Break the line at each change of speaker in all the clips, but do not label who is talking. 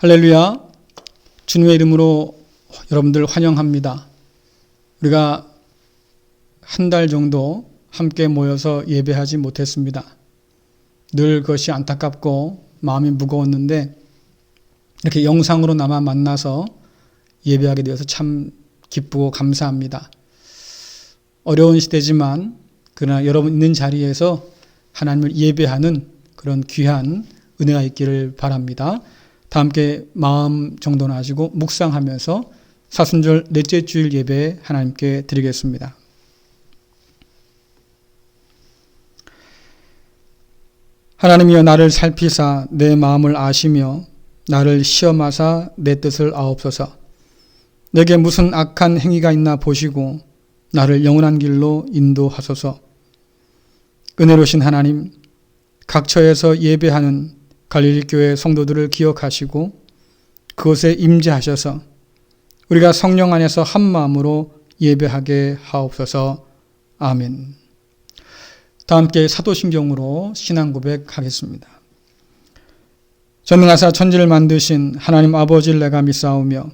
할렐루야. 주님의 이름으로 여러분들 환영합니다. 우리가 한 달 정도 함께 모여서 예배하지 못했습니다. 늘 그것이 안타깝고 마음이 무거웠는데 이렇게 영상으로나마 만나서 예배하게 되어서 참 기쁘고 감사합니다. 어려운 시대지만 그러나 여러분 있는 자리에서 하나님을 예배하는 그런 귀한 은혜가 있기를 바랍니다. 다 함께 마음 정돈하시고 묵상하면서 사순절 넷째 주일 예배 하나님께 드리겠습니다. 하나님이여 나를 살피사 내 마음을 아시며 나를 시험하사 내 뜻을 아옵소서. 내게 무슨 악한 행위가 있나 보시고 나를 영원한 길로 인도하소서. 은혜로우신 하나님, 각처에서 예배하는 갈릴리교회 성도들을 기억하시고 그곳에 임재하셔서 우리가 성령 안에서 한 마음으로 예배하게 하옵소서. 아멘. 다 함께 사도신경으로 신앙 고백하겠습니다. 전능하사 천지를 만드신 하나님 아버지를 내가 믿사오며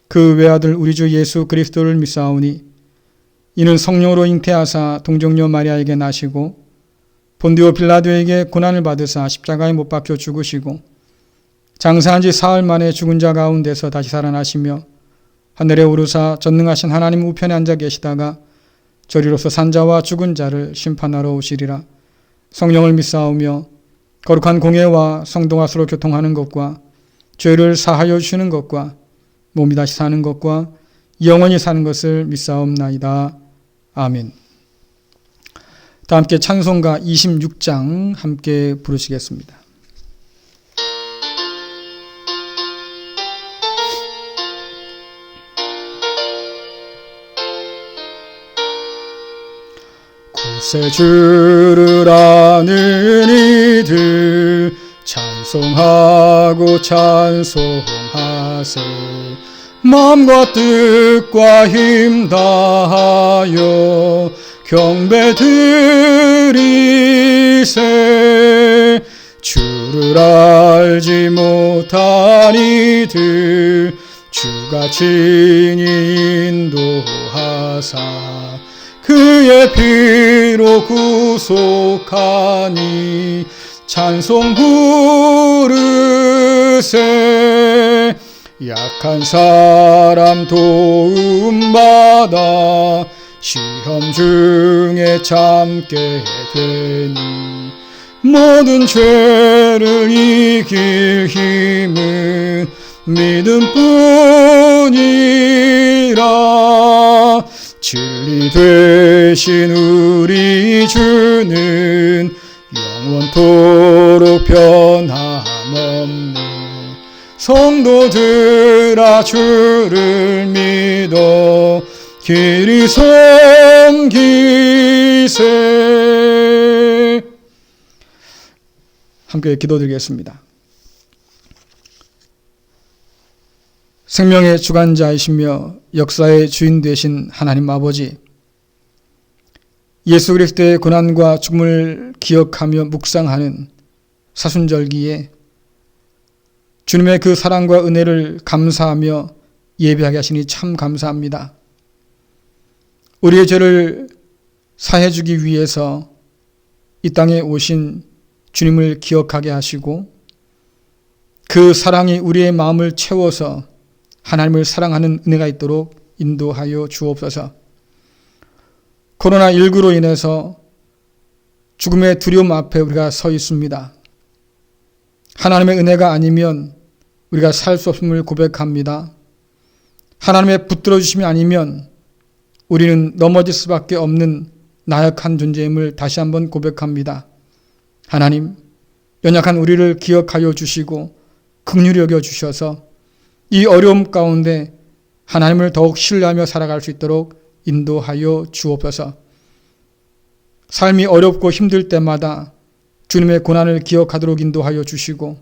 그 외아들 우리 주 예수 그리스도를 믿사오니 이는 성령으로 잉태하사 동정녀 마리아에게 나시고 본디오 빌라도에게 고난을 받으사 십자가에 못 박혀 죽으시고 장사한 지 사흘 만에 죽은 자 가운데서 다시 살아나시며 하늘에 오르사 전능하신 하나님 우편에 앉아 계시다가 저리로서 산자와 죽은 자를 심판하러 오시리라. 성령을 믿사오며 거룩한 공예와 성도가 서로 교통하는 것과 죄를 사하여 주시는 것과 몸이 다시 사는 것과 영원히 사는 것을 믿사옵나이다. 아멘. 다 함께 찬송가 26장 함께 부르시겠습니다. 구세주를 아는 이들 찬송하고 찬송하세. 마음과 뜻과 힘 다하여 경배 드리세. 주를 알지 못한 이들 주가 친히 인도하사 그의 피로 구속하니 찬송 부르세. 약한 사람 도움받아 시험 중에 참게 되니 모든 죄를 이길 힘은 믿음뿐이라. 진리 되신 우리 주는 영원토록 변함없네. 성도들아 주를 믿어 길이 섬기세. 함께 기도드리겠습니다. 생명의 주관자이시며 역사의 주인 되신 하나님 아버지, 예수 그리스도의 고난과 죽음을 기억하며 묵상하는 사순절기에 주님의 그 사랑과 은혜를 감사하며 예배하게 하시니 참 감사합니다. 우리의 죄를 사해주기 위해서 이 땅에 오신 주님을 기억하게 하시고 그 사랑이 우리의 마음을 채워서 하나님을 사랑하는 은혜가 있도록 인도하여 주옵소서. 코로나19로 인해서 죽음의 두려움 앞에 우리가 서 있습니다. 하나님의 은혜가 아니면 우리가 살 수 없음을 고백합니다. 하나님의 붙들어 주심이 아니면 우리는 넘어질 수밖에 없는 나약한 존재임을 다시 한번 고백합니다. 하나님, 연약한 우리를 기억하여 주시고 긍휼히 여겨 주셔서 이 어려움 가운데 하나님을 더욱 신뢰하며 살아갈 수 있도록 인도하여 주옵소서. 삶이 어렵고 힘들 때마다 주님의 고난을 기억하도록 인도하여 주시고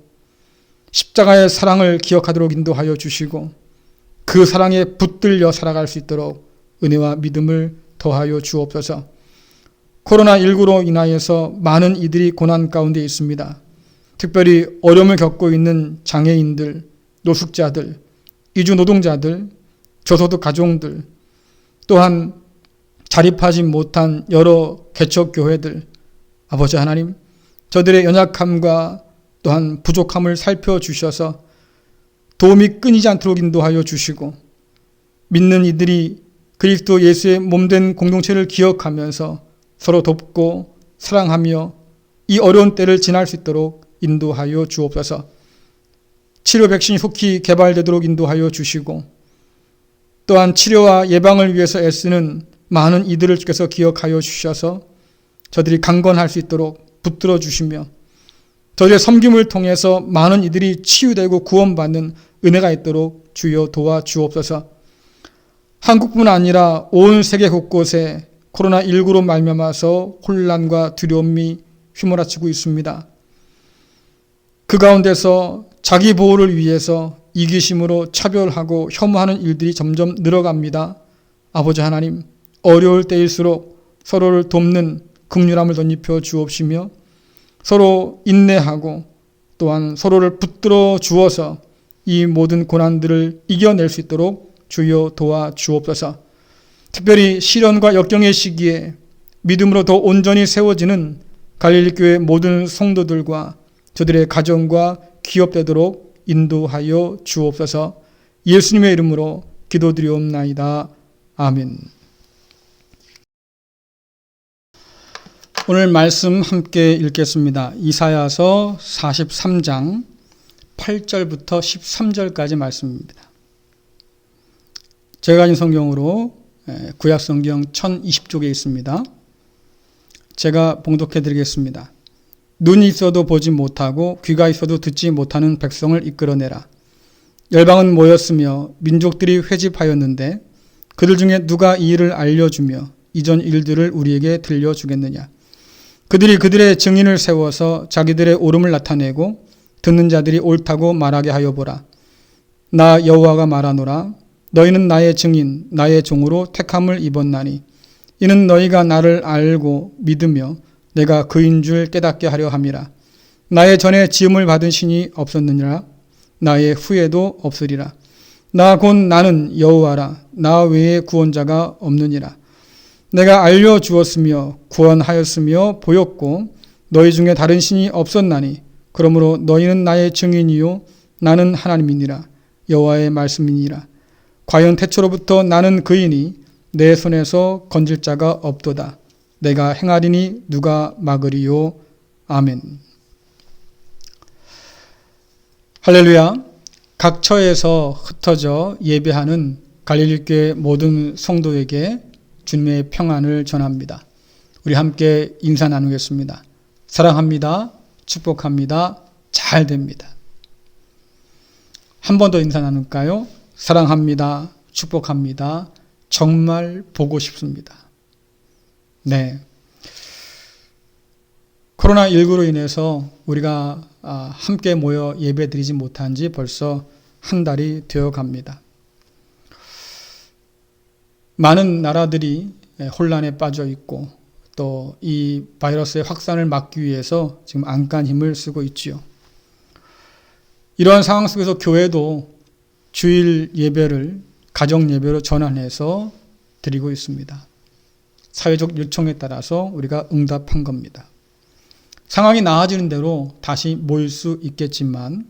십자가의 사랑을 기억하도록 인도하여 주시고 그 사랑에 붙들려 살아갈 수 있도록 은혜와 믿음을 더하여 주옵소서. 코로나19로 인하여서 많은 이들이 고난 가운데 있습니다. 특별히 어려움을 겪고 있는 장애인들, 노숙자들, 이주 노동자들, 저소득 가정들, 또한 자립하지 못한 여러 개척교회들, 아버지 하나님, 저들의 연약함과 또한 부족함을 살펴주셔서 도움이 끊이지 않도록 인도하여 주시고, 믿는 이들이 그리스도 예수의 몸된 공동체를 기억하면서 서로 돕고 사랑하며 이 어려운 때를 지날 수 있도록 인도하여 주옵소서. 치료 백신이 속히 개발되도록 인도하여 주시고, 또한 치료와 예방을 위해서 애쓰는 많은 이들을 주께서 기억하여 주셔서 저들이 강건할 수 있도록 붙들어 주시며, 저들의 섬김을 통해서 많은 이들이 치유되고 구원받는 은혜가 있도록 주여 도와 주옵소서. 한국뿐 아니라 온 세계 곳곳에 코로나19로 말미암아서 혼란과 두려움이 휘몰아치고 있습니다. 그 가운데서 자기 보호를 위해서 이기심으로 차별하고 혐오하는 일들이 점점 늘어갑니다. 아버지 하나님, 어려울 때일수록 서로를 돕는 긍휼함을 덧입혀 주옵시며 서로 인내하고 또한 서로를 붙들어 주어서 이 모든 고난들을 이겨낼 수 있도록 주여 도와 주옵소서. 특별히 시련과 역경의 시기에 믿음으로 더 온전히 세워지는 갈릴리 교회 모든 성도들과 저들의 가정과 기업되도록 인도하여 주옵소서. 예수님의 이름으로 기도드리옵나이다. 아멘. 오늘 말씀 함께 읽겠습니다. 이사야서 43장 8절부터 13절까지 말씀입니다. 제가 가진 성경으로 구약성경 1020쪽에 있습니다. 제가 봉독해 드리겠습니다. 눈이 있어도 보지 못하고 귀가 있어도 듣지 못하는 백성을 이끌어내라. 열방은 모였으며 민족들이 회집하였는데 그들 중에 누가 이 일을 알려주며 이전 일들을 우리에게 들려주겠느냐. 그들이 그들의 증인을 세워서 자기들의 옳음을 나타내고 듣는 자들이 옳다고 말하게 하여 보라. 나 여호와가 말하노라. 너희는 나의 증인, 나의 종으로 택함을 입었나니 이는 너희가 나를 알고 믿으며 내가 그인 줄 깨닫게 하려 함이라. 나의 전에 지음을 받은 신이 없었느니라. 나의 후에도 없으리라. 나 곧 나는 여호와라. 나 외에 구원자가 없느니라. 내가 알려주었으며 구원하였으며 보였고 너희 중에 다른 신이 없었나니 그러므로 너희는 나의 증인이요 나는 하나님이니라. 여호와의 말씀이니라. 과연 태초로부터 나는 그이니 내 손에서 건질 자가 없도다. 내가 행하리니 누가 막으리요. 아멘. 할렐루야. 각 처에서 흩어져 예배하는 갈릴리 교회 모든 성도에게 주님의 평안을 전합니다. 우리 함께 인사 나누겠습니다. 사랑합니다. 축복합니다. 잘 됩니다. 한 번 더 인사 나눌까요? 사랑합니다. 축복합니다. 정말 보고 싶습니다. 네. 코로나19로 인해서 우리가 함께 모여 예배 드리지 못한 지 벌써 한 달이 되어 갑니다. 많은 나라들이 혼란에 빠져 있고 또 이 바이러스의 확산을 막기 위해서 지금 안간 힘을 쓰고 있지요. 이러한 상황 속에서 교회도 주일 예배를 가정 예배로 전환해서 드리고 있습니다. 사회적 요청에 따라서 우리가 응답한 겁니다. 상황이 나아지는 대로 다시 모일 수 있겠지만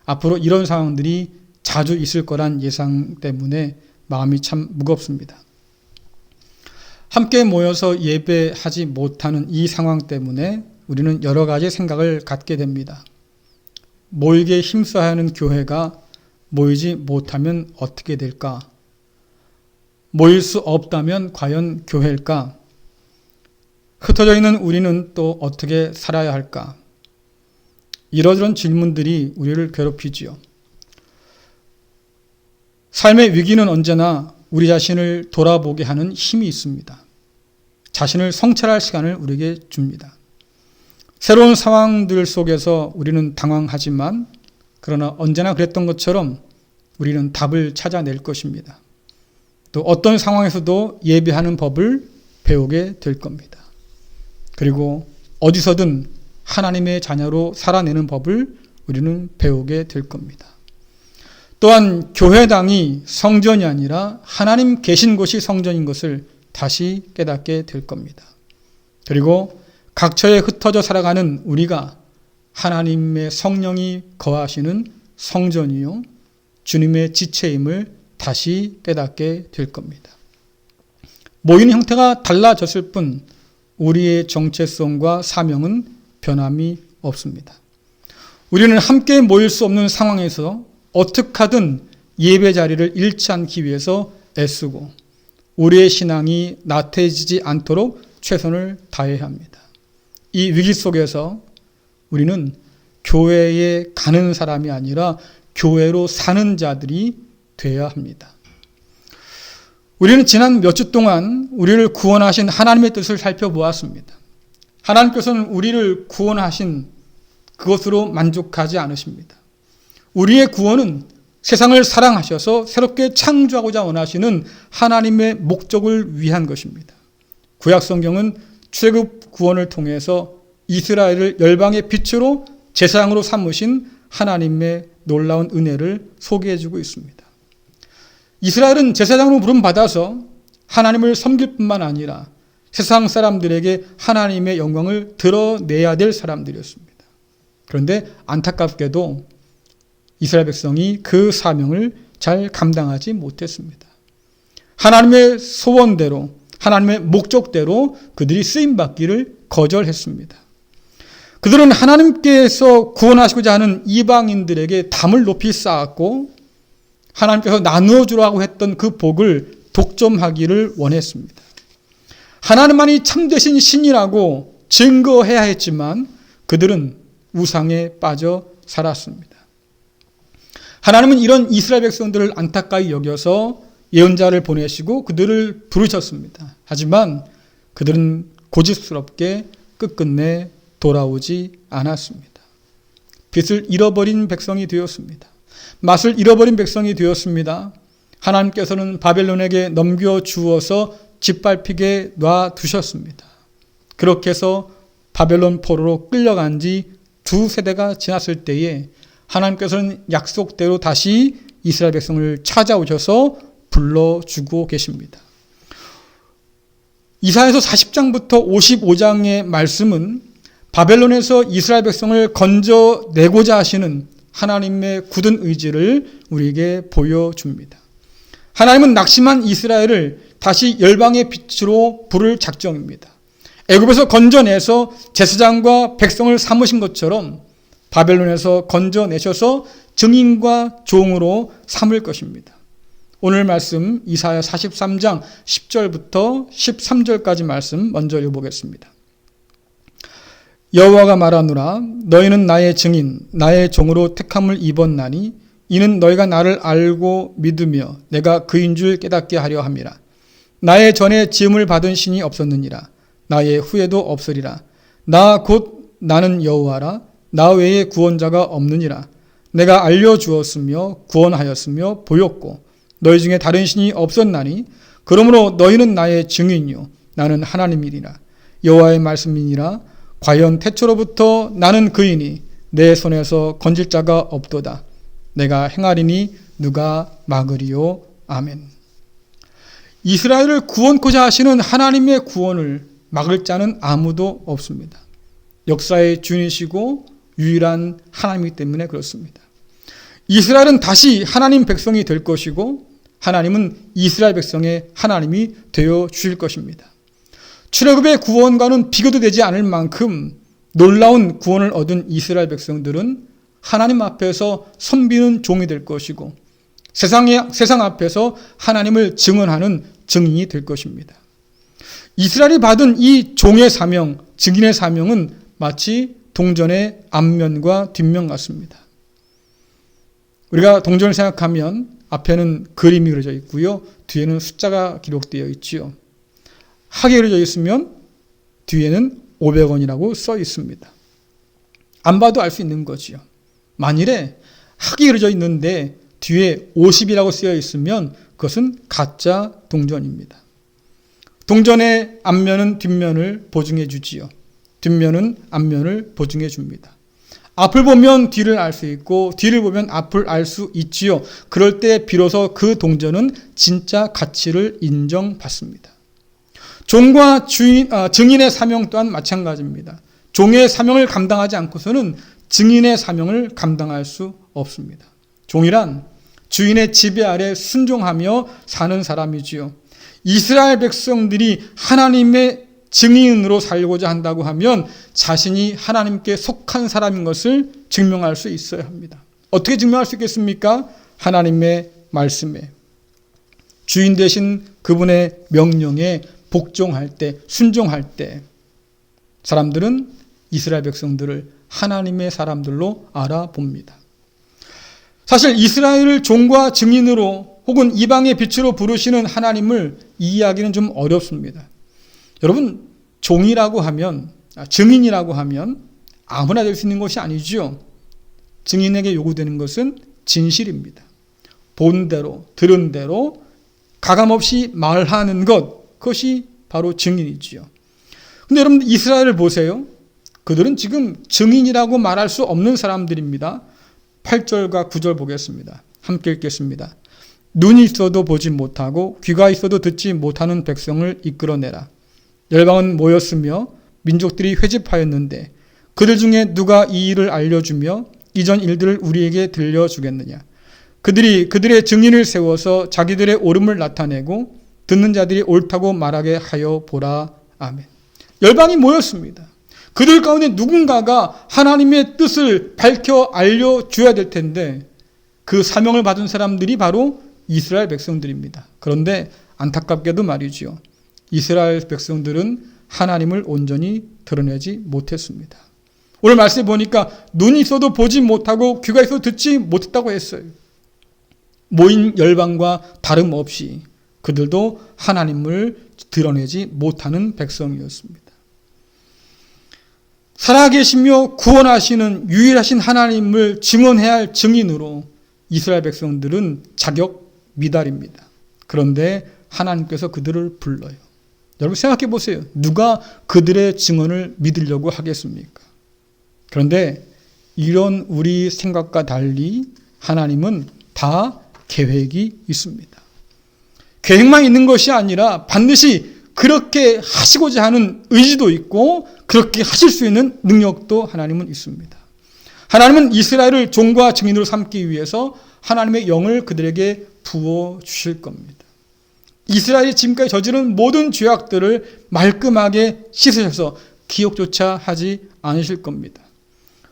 앞으로 이런 상황들이 자주 있을 거란 예상 때문에 마음이 참 무겁습니다. 함께 모여서 예배하지 못하는 이 상황 때문에 우리는 여러 가지 생각을 갖게 됩니다. 모이게 힘써야 하는 교회가 모이지 못하면 어떻게 될까? 모일 수 없다면 과연 교회일까? 흩어져 있는 우리는 또 어떻게 살아야 할까? 이러저런 질문들이 우리를 괴롭히지요. 삶의 위기는 언제나 우리 자신을 돌아보게 하는 힘이 있습니다. 자신을 성찰할 시간을 우리에게 줍니다. 새로운 상황들 속에서 우리는 당황하지만 그러나 언제나 그랬던 것처럼 우리는 답을 찾아낼 것입니다. 또 어떤 상황에서도 예배하는 법을 배우게 될 겁니다. 그리고 어디서든 하나님의 자녀로 살아내는 법을 우리는 배우게 될 겁니다. 또한 교회당이 성전이 아니라 하나님 계신 곳이 성전인 것을 다시 깨닫게 될 겁니다. 그리고 각처에 흩어져 살아가는 우리가 하나님의 성령이 거하시는 성전이요 주님의 지체임을 다시 깨닫게 될 겁니다. 모이는 형태가 달라졌을 뿐 우리의 정체성과 사명은 변함이 없습니다. 우리는 함께 모일 수 없는 상황에서 어떻게 하든 예배 자리를 잃지 않기 위해서 애쓰고 우리의 신앙이 나태해지지 않도록 최선을 다해야 합니다. 이 위기 속에서 우리는 교회에 가는 사람이 아니라 교회로 사는 자들이 되어야 합니다. 우리는 지난 몇 주 동안 우리를 구원하신 하나님의 뜻을 살펴보았습니다. 하나님께서는 우리를 구원하신 그것으로 만족하지 않으십니다. 우리의 구원은 세상을 사랑하셔서 새롭게 창조하고자 원하시는 하나님의 목적을 위한 것입니다. 구약 성경은 출애굽 구원을 통해서 이스라엘을 열방의 빛으로 제사장으로 삼으신 하나님의 놀라운 은혜를 소개해주고 있습니다. 이스라엘은 제사장으로 부름받아서 하나님을 섬길 뿐만 아니라 세상 사람들에게 하나님의 영광을 드러내야 될 사람들이었습니다. 그런데 안타깝게도 이스라엘 백성이 그 사명을 잘 감당하지 못했습니다. 하나님의 소원대로 하나님의 목적대로 그들이 쓰임받기를 거절했습니다. 그들은 하나님께서 구원하시고자 하는 이방인들에게 담을 높이 쌓았고 하나님께서 나누어 주라고 했던 그 복을 독점하기를 원했습니다. 하나님만이 참되신 신이라고 증거해야 했지만 그들은 우상에 빠져 살았습니다. 하나님은 이런 이스라엘 백성들을 안타까이 여겨서 예언자를 보내시고 그들을 부르셨습니다. 하지만 그들은 고집스럽게 끝끝내 돌아오지 않았습니다. 빛을 잃어버린 백성이 되었습니다. 맛을 잃어버린 백성이 되었습니다. 하나님께서는 바벨론에게 넘겨주어서 짓밟히게 놔두셨습니다. 그렇게 해서 바벨론 포로로 끌려간 지 2세대가 지났을 때에 하나님께서는 약속대로 다시 이스라엘 백성을 찾아오셔서 불러주고 계십니다. 이사야서 40장부터 55장의 말씀은 바벨론에서 이스라엘 백성을 건져내고자 하시는 하나님의 굳은 의지를 우리에게 보여줍니다. 하나님은 낙심한 이스라엘을 다시 열방의 빛으로 부를 작정입니다. 애굽에서 건져내서 제사장과 백성을 삼으신 것처럼 바벨론에서 건져내셔서 증인과 종으로 삼을 것입니다. 오늘 말씀 이사야 43장 10절부터 13절까지 말씀 먼저 읽어보겠습니다. 여호와가 말하노라 너희는 나의 증인 나의 종으로 택함을 입었나니 이는 너희가 나를 알고 믿으며 내가 그인 줄 깨닫게 하려 함이라. 나의 전에 지음을 받은 신이 없었느니라. 나의 후에도 없으리라. 나 곧 나는 여호와라. 나 외에 구원자가 없느니라. 내가 알려주었으며 구원하였으며 보였고 너희 중에 다른 신이 없었나니 그러므로 너희는 나의 증인이요 나는 하나님이리라. 여호와의 말씀이니라. 과연 태초로부터 나는 그이니 내 손에서 건질 자가 없도다. 내가 행하리니 누가 막으리요. 아멘. 이스라엘을 구원코자 하시는 하나님의 구원을 막을 자는 아무도 없습니다. 역사의 주인이시고 유일한 하나님이기 때문에 그렇습니다. 이스라엘은 다시 하나님 백성이 될 것이고 하나님은 이스라엘 백성의 하나님이 되어 주실 것입니다. 출애굽의 구원과는 비교도 되지 않을 만큼 놀라운 구원을 얻은 이스라엘 백성들은 하나님 앞에서 섬기는 종이 될 것이고 세상 앞에서 하나님을 증언하는 증인이 될 것입니다. 이스라엘이 받은 이 종의 사명, 증인의 사명은 마치 동전의 앞면과 뒷면 같습니다. 우리가 동전을 생각하면 앞에는 그림이 그려져 있고요. 뒤에는 숫자가 기록되어 있지요. 학이 그려져 있으면 뒤에는 500원이라고 써 있습니다. 안 봐도 알 수 있는 거지요. 만일에 학이 그려져 있는데 뒤에 50이라고 쓰여 있으면 그것은 가짜 동전입니다. 동전의 앞면은 뒷면을 보증해 주지요. 뒷면은 앞면을 보증해 줍니다. 앞을 보면 뒤를 알 수 있고 뒤를 보면 앞을 알 수 있지요. 그럴 때 비로소 그 동전은 진짜 가치를 인정받습니다. 종과 증인의 사명 또한 마찬가지입니다. 종의 사명을 감당하지 않고서는 증인의 사명을 감당할 수 없습니다. 종이란 주인의 지배 아래 순종하며 사는 사람이지요. 이스라엘 백성들이 하나님의 증인으로 살고자 한다고 하면 자신이 하나님께 속한 사람인 것을 증명할 수 있어야 합니다. 어떻게 증명할 수 있겠습니까? 하나님의 말씀에, 주인 되신 그분의 명령에 복종할 때, 순종할 때 사람들은 이스라엘 백성들을 하나님의 사람들로 알아봅니다. 사실 이스라엘을 종과 증인으로 혹은 이방의 빛으로 부르시는 하나님을 이해하기는 좀 어렵습니다. 여러분, 종이라고 하면, 증인이라고 하면 아무나 될 수 있는 것이 아니죠. 증인에게 요구되는 것은 진실입니다. 본 대로, 들은 대로 가감없이 말하는 것, 그것이 바로 증인이지요. 근데 여러분, 이스라엘을 보세요. 그들은 지금 증인이라고 말할 수 없는 사람들입니다. 8절과 9절 보겠습니다. 함께 읽겠습니다. 눈이 있어도 보지 못하고 귀가 있어도 듣지 못하는 백성을 이끌어내라. 열방은 모였으며 민족들이 회집하였는데 그들 중에 누가 이 일을 알려주며 이전 일들을 우리에게 들려주겠느냐. 그들이 그들의 증인을 세워서 자기들의 옳음을 나타내고 듣는 자들이 옳다고 말하게 하여 보라. 아멘. 열방이 모였습니다. 그들 가운데 누군가가 하나님의 뜻을 밝혀 알려줘야 될 텐데 그 사명을 받은 사람들이 바로 이스라엘 백성들입니다. 그런데 안타깝게도 말이죠. 이스라엘 백성들은 하나님을 온전히 드러내지 못했습니다. 오늘 말씀에 보니까 눈이 있어도 보지 못하고 귀가 있어도 듣지 못했다고 했어요. 모인 열방과 다름없이 그들도 하나님을 드러내지 못하는 백성이었습니다. 살아계시며 구원하시는 유일하신 하나님을 증언해야 할 증인으로 이스라엘 백성들은 자격 미달입니다. 그런데 하나님께서 그들을 불러요. 여러분 생각해 보세요. 누가 그들의 증언을 믿으려고 하겠습니까? 그런데 이런 우리 생각과 달리 하나님은 다 계획이 있습니다. 계획만 있는 것이 아니라 반드시 그렇게 하시고자 하는 의지도 있고 그렇게 하실 수 있는 능력도 하나님은 있습니다. 하나님은 이스라엘을 종과 증인으로 삼기 위해서 하나님의 영을 그들에게 부어주실 겁니다. 이스라엘이 지금까지 저지른 모든 죄악들을 말끔하게 씻으셔서 기억조차 하지 않으실 겁니다.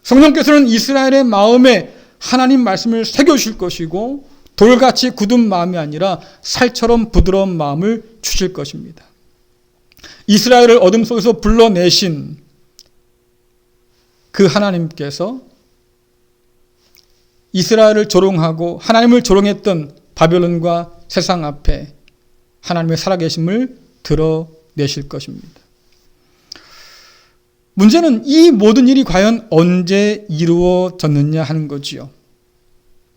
성령께서는 이스라엘의 마음에 하나님 말씀을 새겨주실 것이고 돌같이 굳은 마음이 아니라 살처럼 부드러운 마음을 주실 것입니다. 이스라엘을 어둠 속에서 불러내신 그 하나님께서 이스라엘을 조롱하고 하나님을 조롱했던 바벨론과 세상 앞에 하나님의 살아계심을 드러내실 것입니다. 문제는 이 모든 일이 과연 언제 이루어졌느냐 하는 거지요.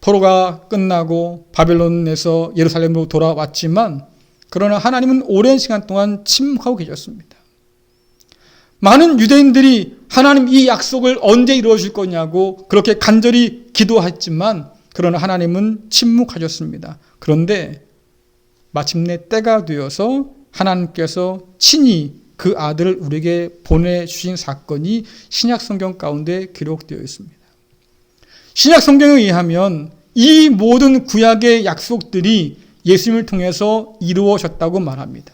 포로가 끝나고 바벨론에서 예루살렘으로 돌아왔지만 그러나 하나님은 오랜 시간 동안 침묵하고 계셨습니다. 많은 유대인들이 하나님 이 약속을 언제 이루어질 거냐고 그렇게 간절히 기도했지만 그러나 하나님은 침묵하셨습니다. 그런데 마침내 때가 되어서 하나님께서 친히 그 아들을 우리에게 보내주신 사건이 신약 성경 가운데 기록되어 있습니다. 신약 성경에 의하면 이 모든 구약의 약속들이 예수님을 통해서 이루어졌다고 말합니다.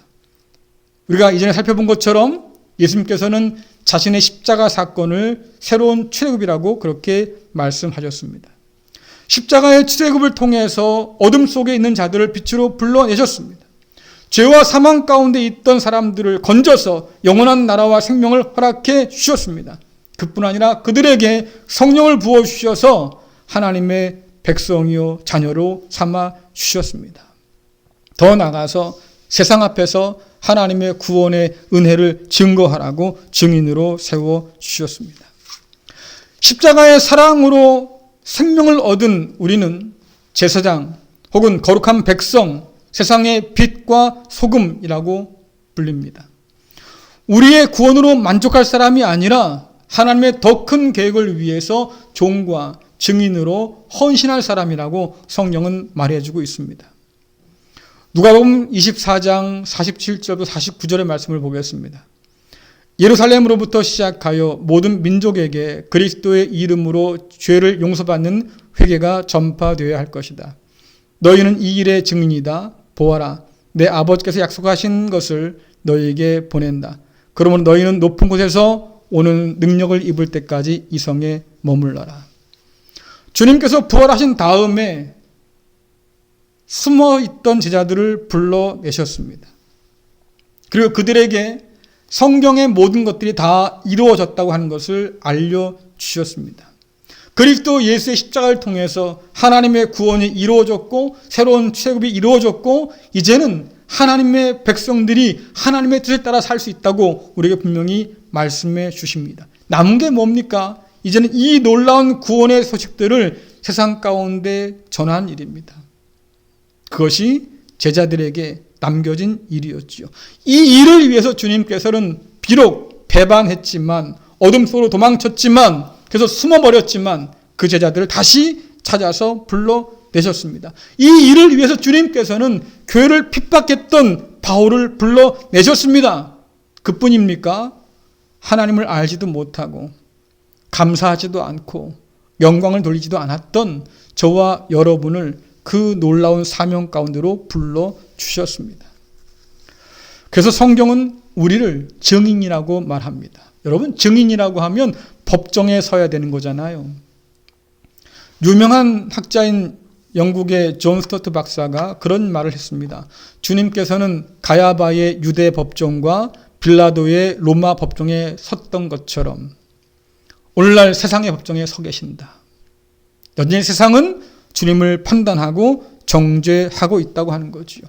우리가 이전에 살펴본 것처럼 예수님께서는 자신의 십자가 사건을 새로운 출애굽이라고 그렇게 말씀하셨습니다. 십자가의 출애굽을 통해서 어둠 속에 있는 자들을 빛으로 불러내셨습니다. 죄와 사망 가운데 있던 사람들을 건져서 영원한 나라와 생명을 허락해 주셨습니다. 그뿐 아니라 그들에게 성령을 부어주셔서 하나님의 백성이요 자녀로 삼아 주셨습니다. 더 나아가서 세상 앞에서 하나님의 구원의 은혜를 증거하라고 증인으로 세워주셨습니다. 십자가의 사랑으로 생명을 얻은 우리는 제사장 혹은 거룩한 백성, 세상의 빛과 소금이라고 불립니다. 우리의 구원으로 만족할 사람이 아니라 하나님의 더 큰 계획을 위해서 종과 증인으로 헌신할 사람이라고 성경은 말해주고 있습니다. 누가복음 24장 47절부터 49절의 말씀을 보겠습니다. 예루살렘으로부터 시작하여 모든 민족에게 그리스도의 이름으로 죄를 용서받는 회개가 전파되어야 할 것이다. 너희는 이 일의 증인이다. 보아라, 내 아버지께서 약속하신 것을 너희에게 보낸다. 그러므로 너희는 높은 곳에서 오는 능력을 입을 때까지 이 성에 머물러라. 주님께서 부활하신 다음에 숨어있던 제자들을 불러내셨습니다. 그리고 그들에게 성경의 모든 것들이 다 이루어졌다고 하는 것을 알려주셨습니다. 그리스도 예수의 십자가를 통해서 하나님의 구원이 이루어졌고 새로운 출애굽이 이루어졌고 이제는 하나님의 백성들이 하나님의 뜻에 따라 살 수 있다고 우리에게 분명히 말씀해 주십니다. 남은 게 뭡니까? 이제는 이 놀라운 구원의 소식들을 세상 가운데 전한 일입니다. 그것이 제자들에게 남겨진 일이었지요. 이 일을 위해서 주님께서는 비록 배반했지만 어둠 속으로 도망쳤지만 그래서 숨어버렸지만 그 제자들을 다시 찾아서 불러내셨습니다. 이 일을 위해서 주님께서는 교회를 핍박했던 바울을 불러내셨습니다. 그뿐입니까? 하나님을 알지도 못하고 감사하지도 않고 영광을 돌리지도 않았던 저와 여러분을 그 놀라운 사명 가운데로 불러주셨습니다. 그래서 성경은 우리를 증인이라고 말합니다. 여러분, 증인이라고 하면 법정에 서야 되는 거잖아요. 유명한 학자인 영국의 존 스토트 박사가 그런 말을 했습니다. 주님께서는 가야바의 유대 법정과 빌라도의 로마 법정에 섰던 것처럼 오늘날 세상의 법정에 서 계신다. 여전히 세상은 주님을 판단하고 정죄하고 있다고 하는 거지요.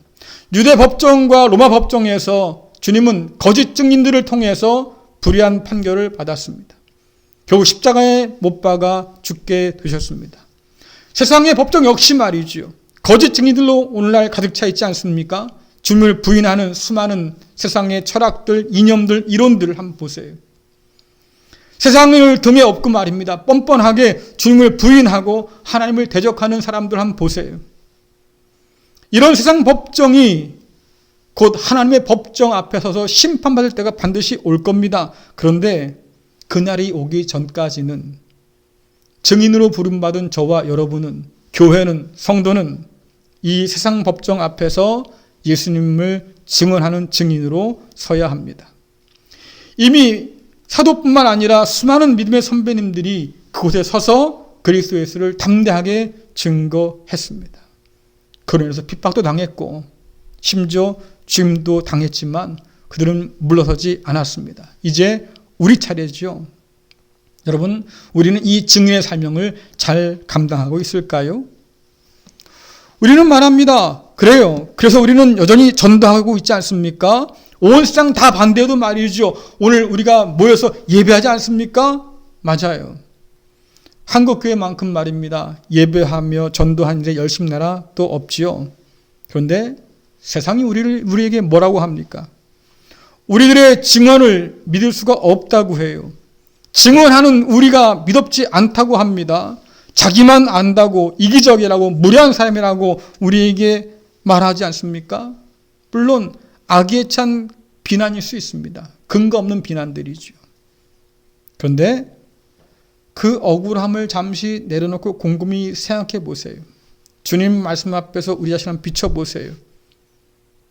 유대 법정과 로마 법정에서 주님은 거짓 증인들을 통해서 불의한 판결을 받았습니다. 결국 십자가에 못 박아 죽게 되셨습니다. 세상의 법정 역시 말이지요. 거짓 증인들로 오늘날 가득 차 있지 않습니까? 주님을 부인하는 수많은 세상의 철학들, 이념들, 이론들을 한번 보세요. 세상을 등에 업고 말입니다. 뻔뻔하게 주님을 부인하고 하나님을 대적하는 사람들 한번 보세요. 이런 세상 법정이 곧 하나님의 법정 앞에 서서 심판받을 때가 반드시 올 겁니다. 그런데 그날이 오기 전까지는 증인으로 부름받은 저와 여러분은, 교회는, 성도는 이 세상 법정 앞에서 예수님을 증언하는 증인으로 서야 합니다. 이미 사도뿐만 아니라 수많은 믿음의 선배님들이 그곳에 서서 그리스도 예수를 담대하게 증거했습니다. 그로 인해서 핍박도 당했고 심지어 죽임도 당했지만 그들은 물러서지 않았습니다. 이제 우리 차례죠. 여러분, 우리는 이 증인의 사명을 잘 감당하고 있을까요? 우리는 말합니다. 그래요. 그래서 우리는 여전히 전도하고 있지 않습니까? 온 세상 다 반대해도 말이죠. 오늘 우리가 모여서 예배하지 않습니까? 맞아요. 한국교회만큼 말입니다. 예배하며 전도하는 데 열심 나라 또 없지요. 그런데 세상이 우리에게 뭐라고 합니까? 우리들의 증언을 믿을 수가 없다고 해요. 증언하는 우리가 믿음지 않다고 합니다. 자기만 안다고, 이기적이라고, 무례한 사람이라고 우리에게 말하지 않습니까? 물론 악에 찬 비난일 수 있습니다. 근거 없는 비난들이죠. 그런데 그 억울함을 잠시 내려놓고 곰곰이 생각해 보세요. 주님 말씀 앞에서 우리 자신을 비춰보세요.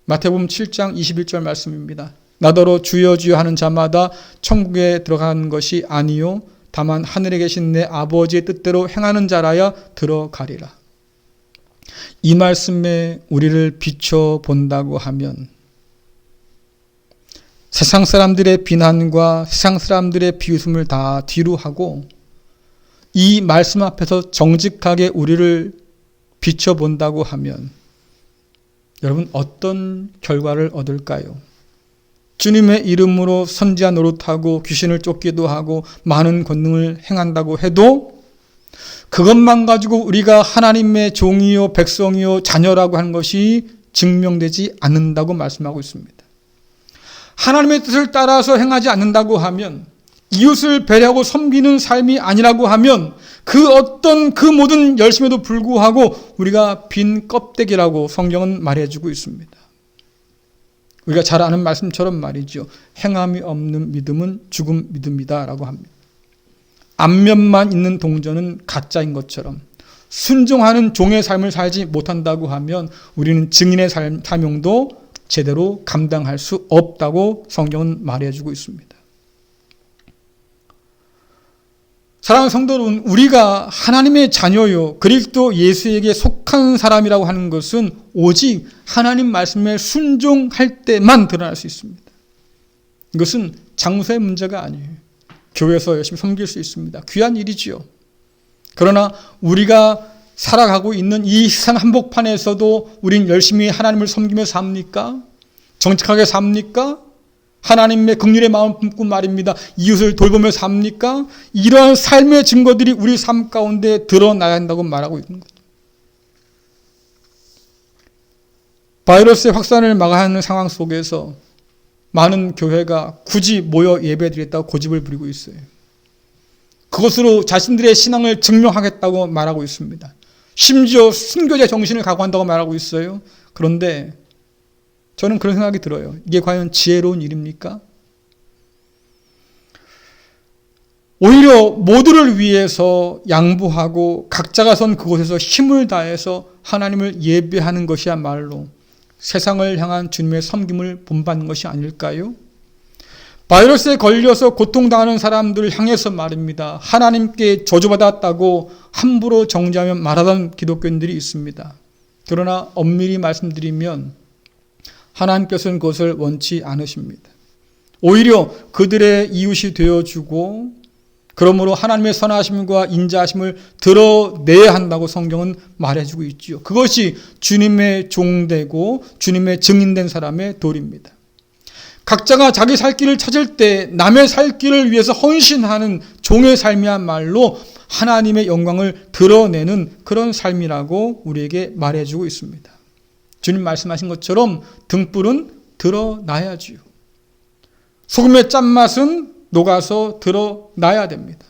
마태복음 7장 21절 말씀입니다. 나더러 주여 주여 하는 자마다 천국에 들어가는 것이 아니요 다만 하늘에 계신 내 아버지의 뜻대로 행하는 자라야 들어가리라. 이 말씀에 우리를 비춰본다고 하면 세상 사람들의 비난과 세상 사람들의 비웃음을 다 뒤로 하고 이 말씀 앞에서 정직하게 우리를 비춰본다고 하면 여러분 어떤 결과를 얻을까요? 주님의 이름으로 선지자 노릇하고 귀신을 쫓기도 하고 많은 권능을 행한다고 해도 그것만 가지고 우리가 하나님의 종이요 백성이요 자녀라고 하는 것이 증명되지 않는다고 말씀하고 있습니다. 하나님의 뜻을 따라서 행하지 않는다고 하면 이웃을 배려하고 섬기는 삶이 아니라고 하면 그 어떤 그 모든 열심에도 불구하고 우리가 빈 껍데기라고 성경은 말해주고 있습니다. 우리가 잘 아는 말씀처럼 말이죠. 행함이 없는 믿음은 죽은 믿음이다 라고 합니다. 앞면만 있는 동전은 가짜인 것처럼 순종하는 종의 삶을 살지 못한다고 하면 우리는 증인의 사명도 제대로 감당할 수 없다고 성경은 말해주고 있습니다. 사랑하는 성도 여러분, 우리가 하나님의 자녀요 그리스도 예수에게 속한 사람이라고 하는 것은 오직 하나님 말씀에 순종할 때만 드러날 수 있습니다. 이것은 장소의 문제가 아니에요. 교회에서 열심히 섬길 수 있습니다. 귀한 일이지요. 그러나 우리가 살아가고 있는 이 세상 한복판에서도 우린 열심히 하나님을 섬기며 삽니까? 정직하게 삽니까? 하나님의 긍휼의 마음을 품고 말입니다. 이웃을 돌보며 삽니까? 이러한 삶의 증거들이 우리 삶 가운데 드러나야 한다고 말하고 있는 거죠. 바이러스의 확산을 막아야 하는 상황 속에서 많은 교회가 굳이 모여 예배드리겠다고 고집을 부리고 있어요. 그것으로 자신들의 신앙을 증명하겠다고 말하고 있습니다. 심지어 순교자 정신을 각오한다고 말하고 있어요. 그런데 저는 그런 생각이 들어요. 이게 과연 지혜로운 일입니까? 오히려 모두를 위해서 양보하고 각자가 선 그곳에서 힘을 다해서 하나님을 예배하는 것이야말로 세상을 향한 주님의 섬김을 본받는 것이 아닐까요? 바이러스에 걸려서 고통당하는 사람들을 향해서 말입니다. 하나님께 저주받았다고 함부로 정죄하며 말하던 기독교인들이 있습니다. 그러나 엄밀히 말씀드리면 하나님께서는 그것을 원치 않으십니다. 오히려 그들의 이웃이 되어주고 그러므로 하나님의 선하심과 인자하심을 드러내야 한다고 성경은 말해주고 있지요. 그것이 주님의 종되고 주님의 증인된 사람의 도리입니다. 각자가 자기 살 길을 찾을 때 남의 살 길을 위해서 헌신하는 종의 삶이야말로 하나님의 영광을 드러내는 그런 삶이라고 우리에게 말해주고 있습니다. 주님 말씀하신 것처럼 등불은 드러나야지요. 소금의 짠맛은 녹아서 드러나야 됩니다.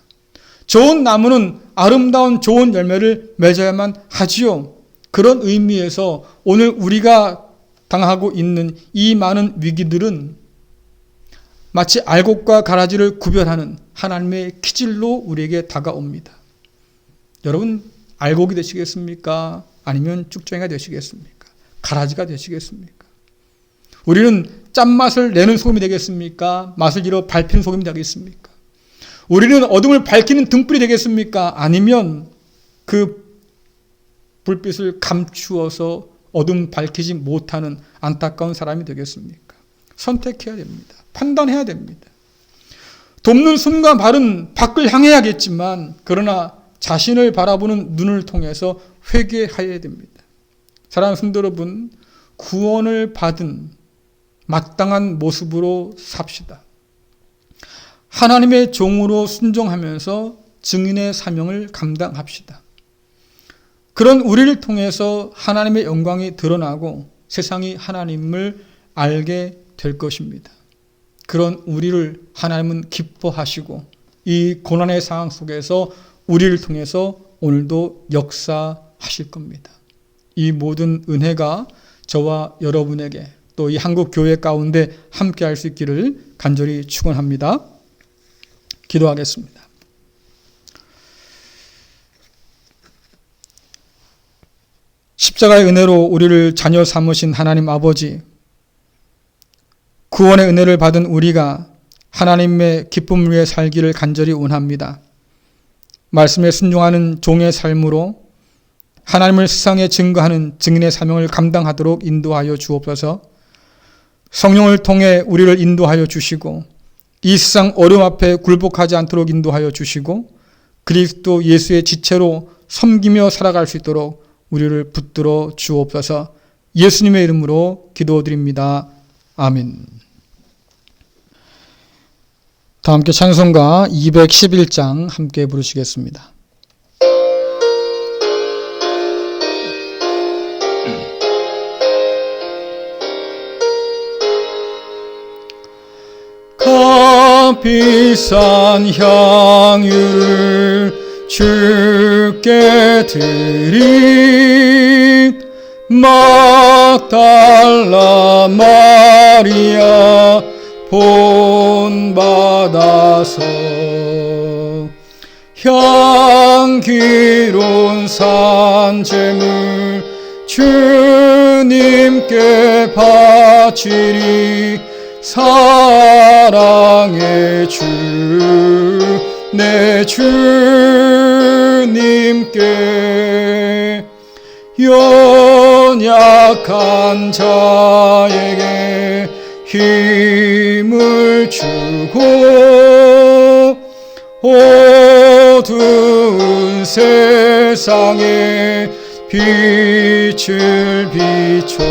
좋은 나무는 아름다운 좋은 열매를 맺어야만 하지요. 그런 의미에서 오늘 우리가 당하고 있는 이 많은 위기들은 마치 알곡과 가라지를 구별하는 하나님의 기질로 우리에게 다가옵니다. 여러분, 알곡이 되시겠습니까? 아니면 쭉정이가 되시겠습니까? 가라지가 되시겠습니까? 우리는 짠맛을 내는 소금이 되겠습니까? 맛을 잃어 밟히는 소금이 되겠습니까? 우리는 어둠을 밝히는 등불이 되겠습니까? 아니면 그 불빛을 감추어서 어둠 밝히지 못하는 안타까운 사람이 되겠습니까? 선택해야 됩니다. 판단해야 됩니다. 돕는 손과 발은 밖을 향해야겠지만 그러나 자신을 바라보는 눈을 통해서 회개해야 됩니다. 사랑하는 성도 여러분, 구원을 받은 마땅한 모습으로 삽시다. 하나님의 종으로 순종하면서 증인의 사명을 감당합시다. 그런 우리를 통해서 하나님의 영광이 드러나고 세상이 하나님을 알게 될 것입니다. 그런 우리를 하나님은 기뻐하시고 이 고난의 상황 속에서 우리를 통해서 오늘도 역사하실 겁니다. 이 모든 은혜가 저와 여러분에게 또 이 한국 교회 가운데 함께 할 수 있기를 간절히 축원합니다. 기도하겠습니다. 십자가의 은혜로 우리를 자녀 삼으신 하나님 아버지, 구원의 은혜를 받은 우리가 하나님의 기쁨을 위해 살기를 간절히 원합니다. 말씀에 순종하는 종의 삶으로 하나님을 세상에 증거하는 증인의 사명을 감당하도록 인도하여 주옵소서. 성령을 통해 우리를 인도하여 주시고 이 세상 어려움 앞에 굴복하지 않도록 인도하여 주시고 그리스도 예수의 지체로 섬기며 살아갈 수 있도록 우리를 붙들어 주옵소서. 예수님의 이름으로 기도드립니다. 아멘. 다 함께 찬송가 211장 함께 부르시겠습니다. 비싼 향유를 주께 드린 막달라 마리아 본받아서 향기로운 산재물 주님께 바치리 사랑의 주 내 주님께 연약한 자에게 힘을 주고 어두운 세상에 빛을 비춰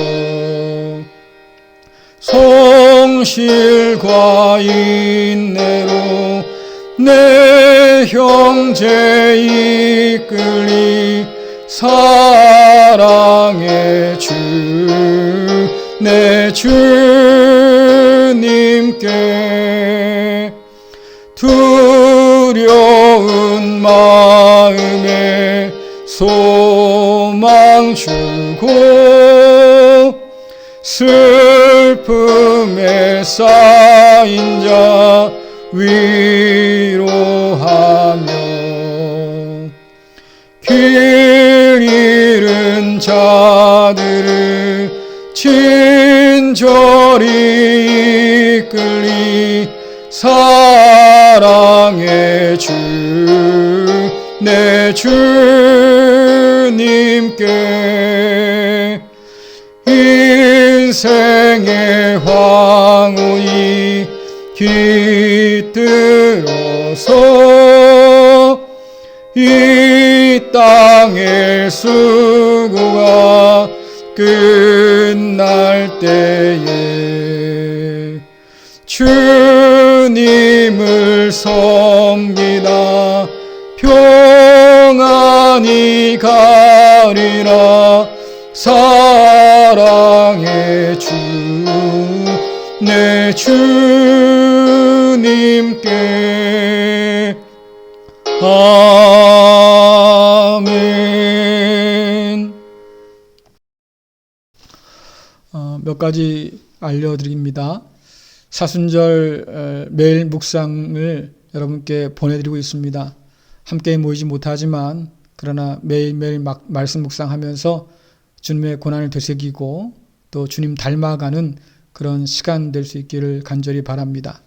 성실과 인내로 내 형제 이끌리 사랑의 주 내 주님께 두려운 마음에 소망 주고 슬픔에 쌓인 자 위로하며 길 잃은 자들을 친절히 이끌리 사랑의 주 내 주님께 인생의 황후히 깃들어서 이 땅의 수고가 끝날 때에 주님을 섬기다 평안히 가리라 사랑의 주 내 주님께 아멘. 몇 가지 알려드립니다. 사순절 매일 묵상을 여러분께 보내드리고 있습니다. 함께 모이지 못하지만 그러나 매일매일 말씀 묵상하면서 주님의 고난을 되새기고 또 주님 닮아가는 그런 시간 될 수 있기를 간절히 바랍니다.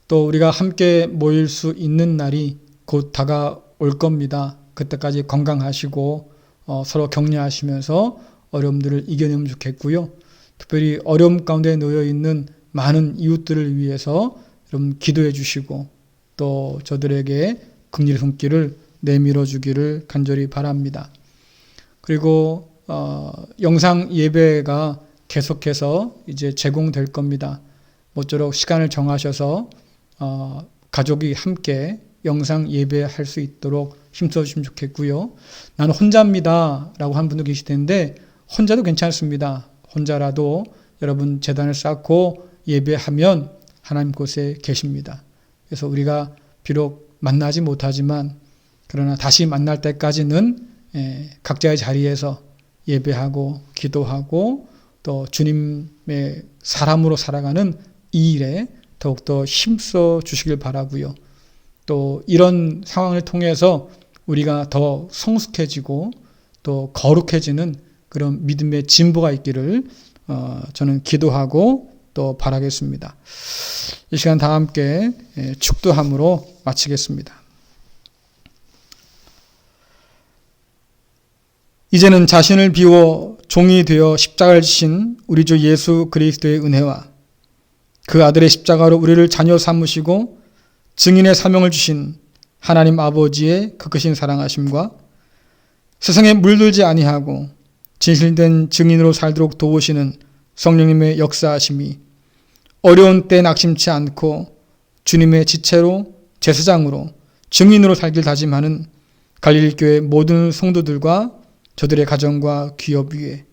또 우리가 함께 모일 수 있는 날이 곧 다가올 겁니다. 그때까지 건강하시고 서로 격려하시면서 어려움들을 이겨내면 좋겠고요. 특별히 어려움 가운데 놓여 있는 많은 이웃들을 위해서 여러분 기도해 주시고 또 저들에게 긍휼의 손길을 내밀어 주기를 간절히 바랍니다. 그리고 영상 예배가 계속해서 이제 제공될 겁니다. 모쪼록 시간을 정하셔서 가족이 함께 영상 예배할 수 있도록 힘써 주시면 좋겠고요. 나는 혼자입니다 라고 하는 분도 계실 텐데 혼자도 괜찮습니다. 혼자라도 여러분 제단을 쌓고 예배하면 하나님 곳에 계십니다. 그래서 우리가 비록 만나지 못하지만 그러나 다시 만날 때까지는 각자의 자리에서 예배하고 기도하고 또 주님의 사람으로 살아가는 이 일에 더욱더 힘써 주시길 바라고요. 또 이런 상황을 통해서 우리가 더 성숙해지고 또 거룩해지는 그런 믿음의 진보가 있기를 저는 기도하고 또 바라겠습니다. 이 시간 다 함께 축도함으로 마치겠습니다. 이제는 자신을 비워 종이 되어 십자가를 지신 우리 주 예수 그리스도의 은혜와 그 아들의 십자가로 우리를 자녀 삼으시고 증인의 사명을 주신 하나님 아버지의 크크신 사랑하심과 세상에 물들지 아니하고 진실된 증인으로 살도록 도우시는 성령님의 역사하심이 어려운 때 낙심치 않고 주님의 지체로 제사장으로 증인으로 살길 다짐하는 갈릴리교회 모든 성도들과 저들의 가정과 기업 위에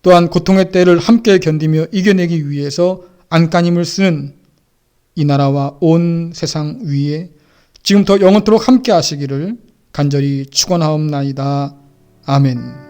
또한 고통의 때를 함께 견디며 이겨내기 위해서 안간힘을 쓰는 이 나라와 온 세상 위에 지금부터 영원토록 함께 하시기를 간절히 축원하옵나이다. 아멘.